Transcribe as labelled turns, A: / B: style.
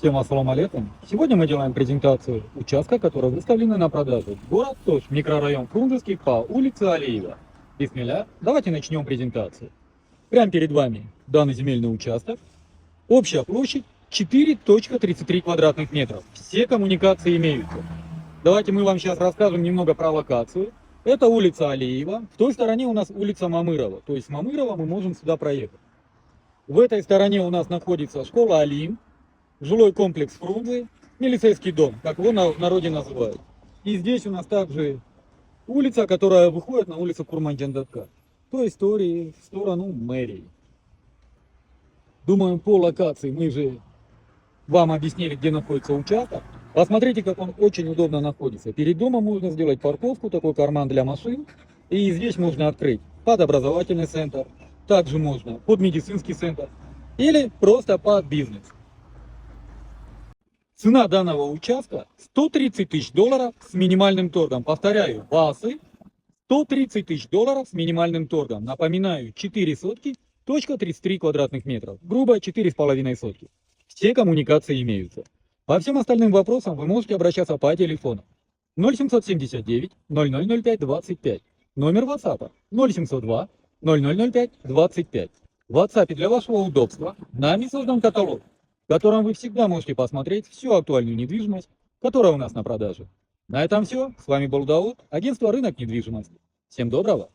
A: Всем ассаламу алейкум. Сегодня мы делаем презентацию участка, который выставлен на продажу. Город Тош, микрорайон Фрунзенский по улице Алиева. Бисмилля, давайте начнем презентацию. Прямо перед вами данный земельный участок. Общая площадь 4,33 квадратных метров. Все коммуникации имеются. Давайте мы вам сейчас расскажем немного про локацию. Это улица Алиева. В той стороне у нас улица Мамырова. То есть с Мамырова мы можем сюда проехать. В этой стороне у нас находится школа Алим, жилой комплекс Фрунзе, милицейский дом, как его в народе называют. И здесь у нас также улица, которая выходит на улицу Курманджандатка, то есть в сторону мэрии. Думаю, по локации мы же вам объяснили, где находится участок. Посмотрите, как он очень удобно находится. Перед домом можно сделать парковку, такой карман для машин. И здесь можно открыть под образовательный центр, также можно под медицинский центр или просто под бизнес. Цена данного участка $130 тысяч с минимальным торгом. Повторяю, базы $130 тысяч с минимальным торгом. Напоминаю, 4 сотки, точка 33 квадратных метров. Грубо 4,5 сотки. Все коммуникации имеются. По всем остальным вопросам вы можете обращаться по телефону 0779 0005 25. Номер WhatsApp 0702 0005 25. В WhatsApp для вашего удобства нами создан каталог, в котором вы всегда можете посмотреть всю актуальную недвижимость, которая у нас на продаже. На этом все. С вами был Дауд, агентство «Рынок недвижимости». Всем доброго!